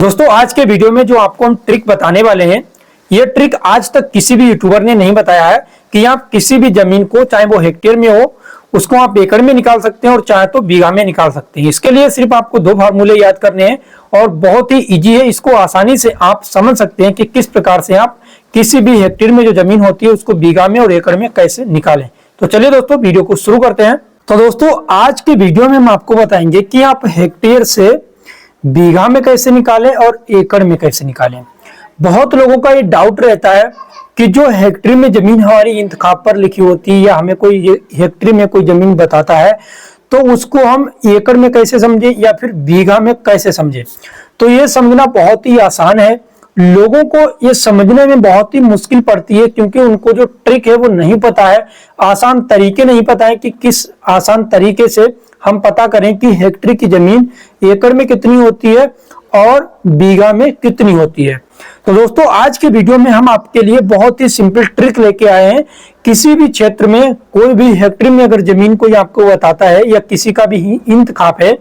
दोस्तों आज के वीडियो में जो आपको हम ट्रिक बताने वाले हैं, ये ट्रिक आज तक किसी भी यूट्यूबर ने नहीं बताया है कि आप किसी भी जमीन को, चाहे वो हेक्टेयर में हो, उसको आप एकड़ में निकाल सकते हैं और चाहे तो बीघा में निकाल सकते हैं। इसके लिए सिर्फ आपको दो फार्मूले याद करने हैं और बहुत ही इजी है। इसको आसानी से आप समझ सकते हैं कि किस प्रकार से आप किसी भी हेक्टेयर में जो जमीन होती है उसको बीघा में और एकड़ में कैसे निकालें। तो चलिए दोस्तों वीडियो को शुरू करते हैं। तो दोस्तों आज के वीडियो में हम आपको बताएंगे कि आप हेक्टेयर से बीघा में कैसे निकालें और एकड़ में कैसे निकालें। बहुत लोगों का ये डाउट रहता है कि जो हेक्टेयर में जमीन हमारी इंतखाब पर लिखी होती है या हमें कोई हेक्टेयर में कोई जमीन बताता है तो उसको हम एकड़ में कैसे समझें या फिर बीघा में कैसे समझें। तो ये समझना बहुत ही आसान है। लोगों को ये समझने में बहुत ही मुश्किल पड़ती है क्योंकि उनको जो ट्रिक है वो नहीं पता है, आसान तरीके नहीं पता है कि किस आसान तरीके से हम पता करें कि हेक्टेयर की जमीन एकड़ में कितनी होती है और बीघा में कितनी होती है। तो दोस्तों आज के वीडियो में हम आपके लिए बहुत ही सिंपल ट्रिक लेके आए हैं। किसी भी क्षेत्र में कोई भी हेक्टेयर में अगर जमीन कोई आपको बताता है या किसी का भी इंतखाब है,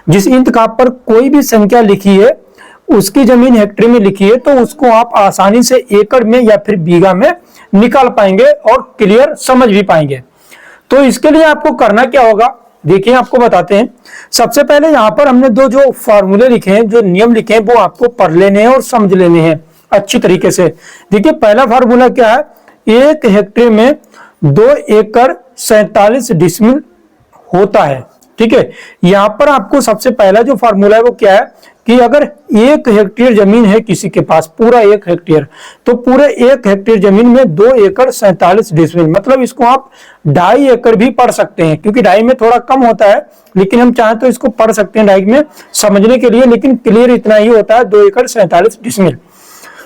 जिस इंतखाब पर कोई भी संख्या लिखी है उसकी जमीन हेक्टेयर में लिखी है, तो उसको आप आसानी से एकड़ में या फिर बीघा में निकाल पाएंगे और क्लियर समझ भी पाएंगे। तो इसके लिए आपको करना क्या होगा, देखिए आपको बताते हैं। सबसे पहले यहाँ पर हमने दो जो फार्मूले लिखे हैं, जो नियम लिखे हैं, वो आपको पढ़ लेने हैं और समझ लेने हैं अच्छी तरीके से। देखिए पहला फार्मूला क्या है, एक हेक्टेयर में 2 एकड़ 47 डिसमिल होता है। ठीक है, यहाँ पर आपको सबसे पहला जो फार्मूला है वो क्या है कि अगर 1 हेक्टेयर जमीन है किसी के पास, पूरा 1 हेक्टेयर, तो पूरे 1 हेक्टेयर जमीन में 2 एकड़ 47 डिसमिल, मतलब इसको आप 2.5 एकड़ भी पढ़ सकते हैं क्योंकि 2.5 में थोड़ा कम होता है, लेकिन हम चाहें तो इसको पढ़ सकते हैं 2.5 में समझने के लिए, लेकिन क्लियर इतना ही होता है 2 एकड़ 47 डिसमिल।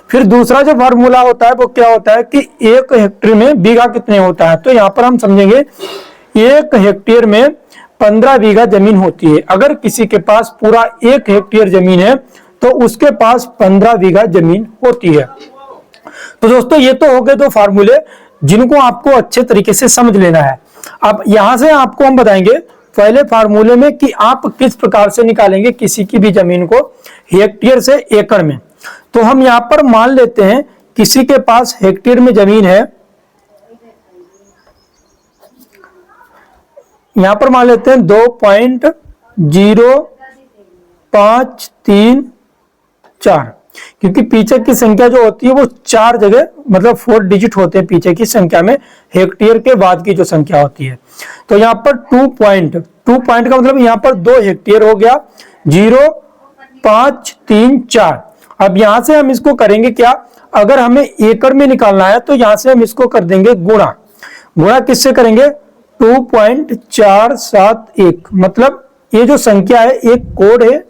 फिर दूसरा जो फार्मूला होता है वो क्या होता है कि 1 हेक्टेयर में बीघा कितने होता है। तो यहाँ पर हम समझेंगे 1 हेक्टेयर में 15 बीघा जमीन होती है। अगर किसी के पास पूरा 1 हेक्टेयर जमीन है तो उसके पास 15 बीघा जमीन होती है। तो दोस्तों ये तो हो गए दो फार्मूले जिनको आपको अच्छे तरीके से समझ लेना है। अब यहां से आपको हम बताएंगे पहले फार्मूले में कि आप किस प्रकार से निकालेंगे किसी की भी जमीन को हेक्टेयर से एकड़ में। तो हम यहां पर मान लेते हैं किसी के पास हेक्टेयर में जमीन है, यहां पर मान लेते हैं 2.0534, क्योंकि पीछे की संख्या जो होती है वो 4 जगह मतलब 4 डिजिट होते हैं पीछे की संख्या में, हेक्टेयर के बाद की जो संख्या होती है। तो यहाँ पर 2 पॉइंट का मतलब यहाँ पर 2 हेक्टेयर हो गया 0.534। अब यहां से हम इसको करेंगे क्या, अगर हमें एकड़ में निकालना है तो यहां से हम इसको कर देंगे गुणा किससे करेंगे, 2.471, मतलब ये जो संख्या है एक कोड है,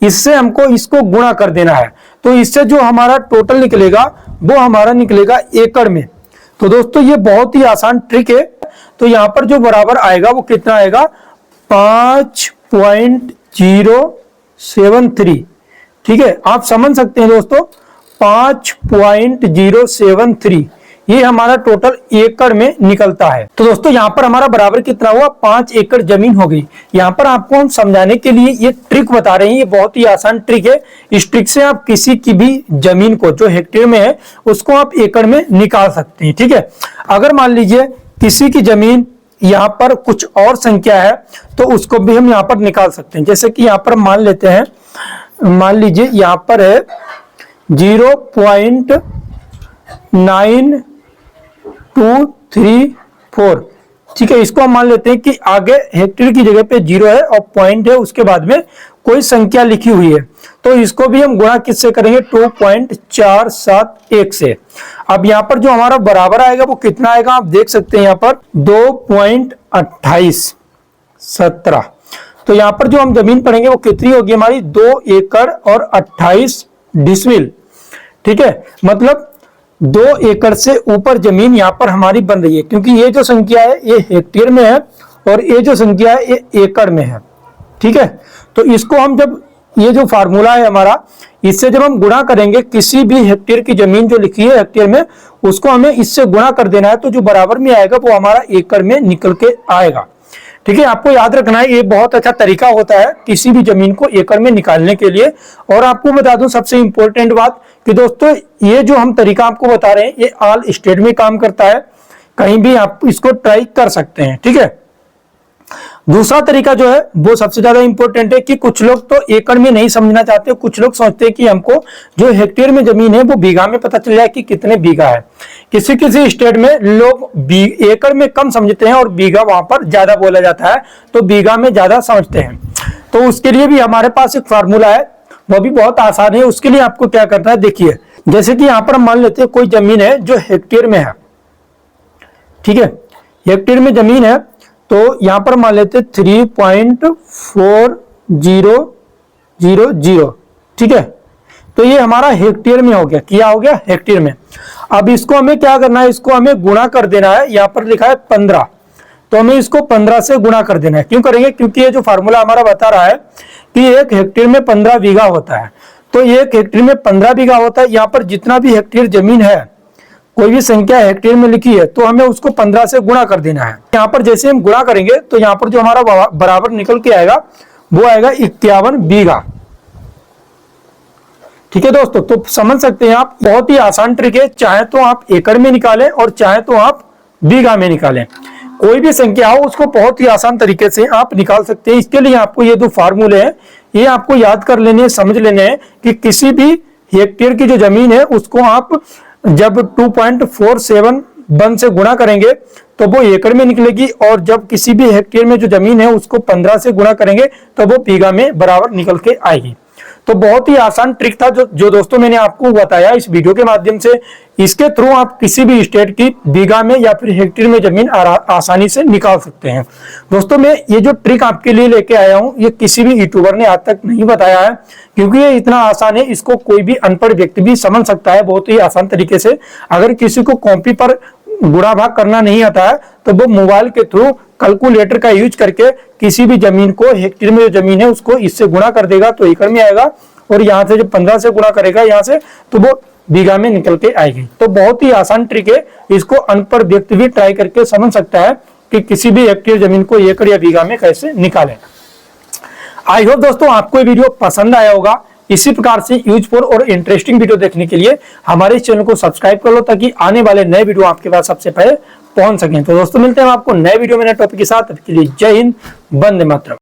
इससे हमको इसको गुणा कर देना है। तो इससे जो हमारा टोटल निकलेगा वो हमारा निकलेगा एकड़ में। तो दोस्तों ये बहुत ही आसान ट्रिक है। तो यहाँ पर जो बराबर आएगा वो कितना आएगा, 5.073। ठीक है, आप समझ सकते हैं दोस्तों 5.073 ये हमारा टोटल एकड़ में निकलता है। तो दोस्तों यहाँ पर हमारा बराबर कितना हुआ, 5 एकड़ जमीन हो गई। यहाँ पर आपको हम समझाने के लिए ये ट्रिक बता रहे हैं, ये बहुत ही आसान ट्रिक है। इस ट्रिक से आप किसी की भी जमीन को जो हेक्टेयर में है उसको आप एकड़ में निकाल सकते हैं। ठीक है, अगर मान लीजिए किसी की जमीन यहाँ पर कुछ और संख्या है तो उसको भी हम यहाँ पर निकाल सकते हैं। जैसे कि यहाँ पर मान लेते हैं, मान लीजिए यहाँ पर है 0.9234। ठीक है, इसको हम मान लेते हैं कि आगे हेक्टेयर की जगह पे 0 है और पॉइंट है, उसके बाद में कोई संख्या लिखी हुई है, तो इसको भी हम गुणा किससे करेंगे, 2.471 से। अब यहाँ पर जो हमारा बराबर आएगा वो कितना आएगा, आप देख सकते हैं यहाँ पर 2.2817। तो यहाँ पर जो हम जमीन पढ़ेंगे वो कितनी होगी हमारी, 2 एकड़ और 28 डिसमिल। ठीक है, मतलब 2 एकड़ से ऊपर जमीन यहाँ पर हमारी बन रही है, क्योंकि ये जो संख्या है ये हेक्टेयर में है और ये जो संख्या है ये एकड़ में है। ठीक है, तो इसको हम जब ये जो फार्मूला है हमारा, इससे जब हम गुणा करेंगे किसी भी हेक्टेयर की जमीन जो लिखी है हेक्टेयर में, उसको हमें इससे गुणा कर देना है, तो जो बराबर में आएगा वो हमारा एकड़ में निकल के आएगा। ठीक है, आपको याद रखना है ये बहुत अच्छा तरीका होता है किसी भी जमीन को एकड़ में निकालने के लिए। और आपको बता दूं सबसे इंपॉर्टेंट बात कि दोस्तों ये जो हम तरीका आपको बता रहे हैं ये ऑल स्टेट में काम करता है, कहीं भी आप इसको ट्राई कर सकते हैं। ठीक है, दूसरा तरीका जो है वो सबसे ज्यादा इंपॉर्टेंट है कि कुछ लोग तो एकड़ में नहीं समझना चाहते, कुछ लोग सोचते हैं कि हमको जो हेक्टेयर में जमीन है वो बीघा में पता चल जाए कि कितने बीघा है। किसी किसी स्टेट में लोग एकड़ में कम समझते हैं और बीघा वहां पर ज्यादा बोला जाता है, तो बीघा में ज्यादा समझते हैं। तो उसके लिए भी हमारे पास एक फार्मूला है, वो भी बहुत आसान है। उसके लिए आपको क्या करना है, देखिए जैसे कि यहाँ पर हम मान लेते हैं कोई जमीन है जो हेक्टेयर में है। ठीक है, हेक्टेयर में जमीन है तो यहां पर मान लेते 3.4000। ठीक है, तो ये हमारा हेक्टेयर में हो गया, क्या हो गया, हेक्टेयर में। अब इसको हमें क्या करना है, इसको हमें गुणा कर देना है। यहां पर लिखा है 15, तो हमें इसको 15 से गुणा कर देना है। क्यों करेंगे, क्योंकि ये जो फार्मूला हमारा बता रहा है कि एक हेक्टेयर में 15 बीघा होता है। तो एक हेक्टेयर में 15 बीघा होता है। यहाँ पर जितना भी हेक्टेयर जमीन है, कोई भी संख्या हेक्टेयर में लिखी है तो हमें उसको 15 से गुणा कर देना है। यहाँ पर जैसे हम गुणा करेंगे तो यहाँ पर जो हमारा बराबर निकल के आएगा वो आएगा 51 बीघा। ठीक है दोस्तों, तो समझ सकते हैं आप, बहुत ही आसान ट्रिक है। चाहे तो आप एकड़ में निकालें और चाहे तो आप बीघा में निकालें, कोई भी संख्या हो उसको बहुत ही आसान तरीके से आप निकाल सकते हैं। इसके लिए आपको ये दो फार्मूले हैं ये आपको याद कर लेने, समझ लेने हैं कि किसी भी हेक्टेयर की जो जमीन है उसको आप जब 2.47 से गुणा करेंगे तो वो एकड़ में निकलेगी, और जब किसी भी हेक्टेयर में जो जमीन है उसको 15 से गुणा करेंगे तो वो बीघा में बराबर निकल के आएगी। तो बहुत ही आसान ट्रिक था जो दोस्तों मैंने आपको बताया इस वीडियो के माध्यम से। इसके थ्रू आप किसी भी स्टेट की बीघा में या फिर हेक्टेयर में जमीन आसानी से निकाल सकते हैं। दोस्तों मैं ये जो ट्रिक आपके लिए लेके आया हूं ये किसी भी यूट्यूबर ने आज तक नहीं बताया है, क्योंकि ये इतना आसान है, इसको कोई भी अनपढ़ व्यक्ति भी समझ सकता है बहुत ही आसान तरीके से। अगर किसी को कॉपी पर गुणा भाग करना नहीं आता है तो वो मोबाइल के थ्रू कैलकुलेटर का यूज करके किसी भी जमीन को, हेक्टेयर में जो जमीन है उसको इससे गुणा कर देगा तो एकड़ में आएगा, और यहाँ से जब 15 से गुणा करेगा यहाँ से तो वो बीघा में निकल के आएगी। तो बहुत ही आसान ट्रिक है, इसको अनपढ़ व्यक्ति भी ट्राई करके समझ सकता है कि किसी भी हेक्टेयर जमीन को एकड़ या बीघा में कैसे निकालें। आई होप दोस्तों आपको ये वीडियो पसंद आया होगा। इसी प्रकार से यूजफुल और इंटरेस्टिंग वीडियो देखने के लिए हमारे चैनल को सब्सक्राइब कर लो ताकि आने वाले नए वीडियो आपके पास सबसे पहले पहुंच सकें। तो दोस्तों मिलते हैं आपको नए वीडियो में नए टॉपिक के साथ। तब के लिए जय हिंद, वंदे मातरम।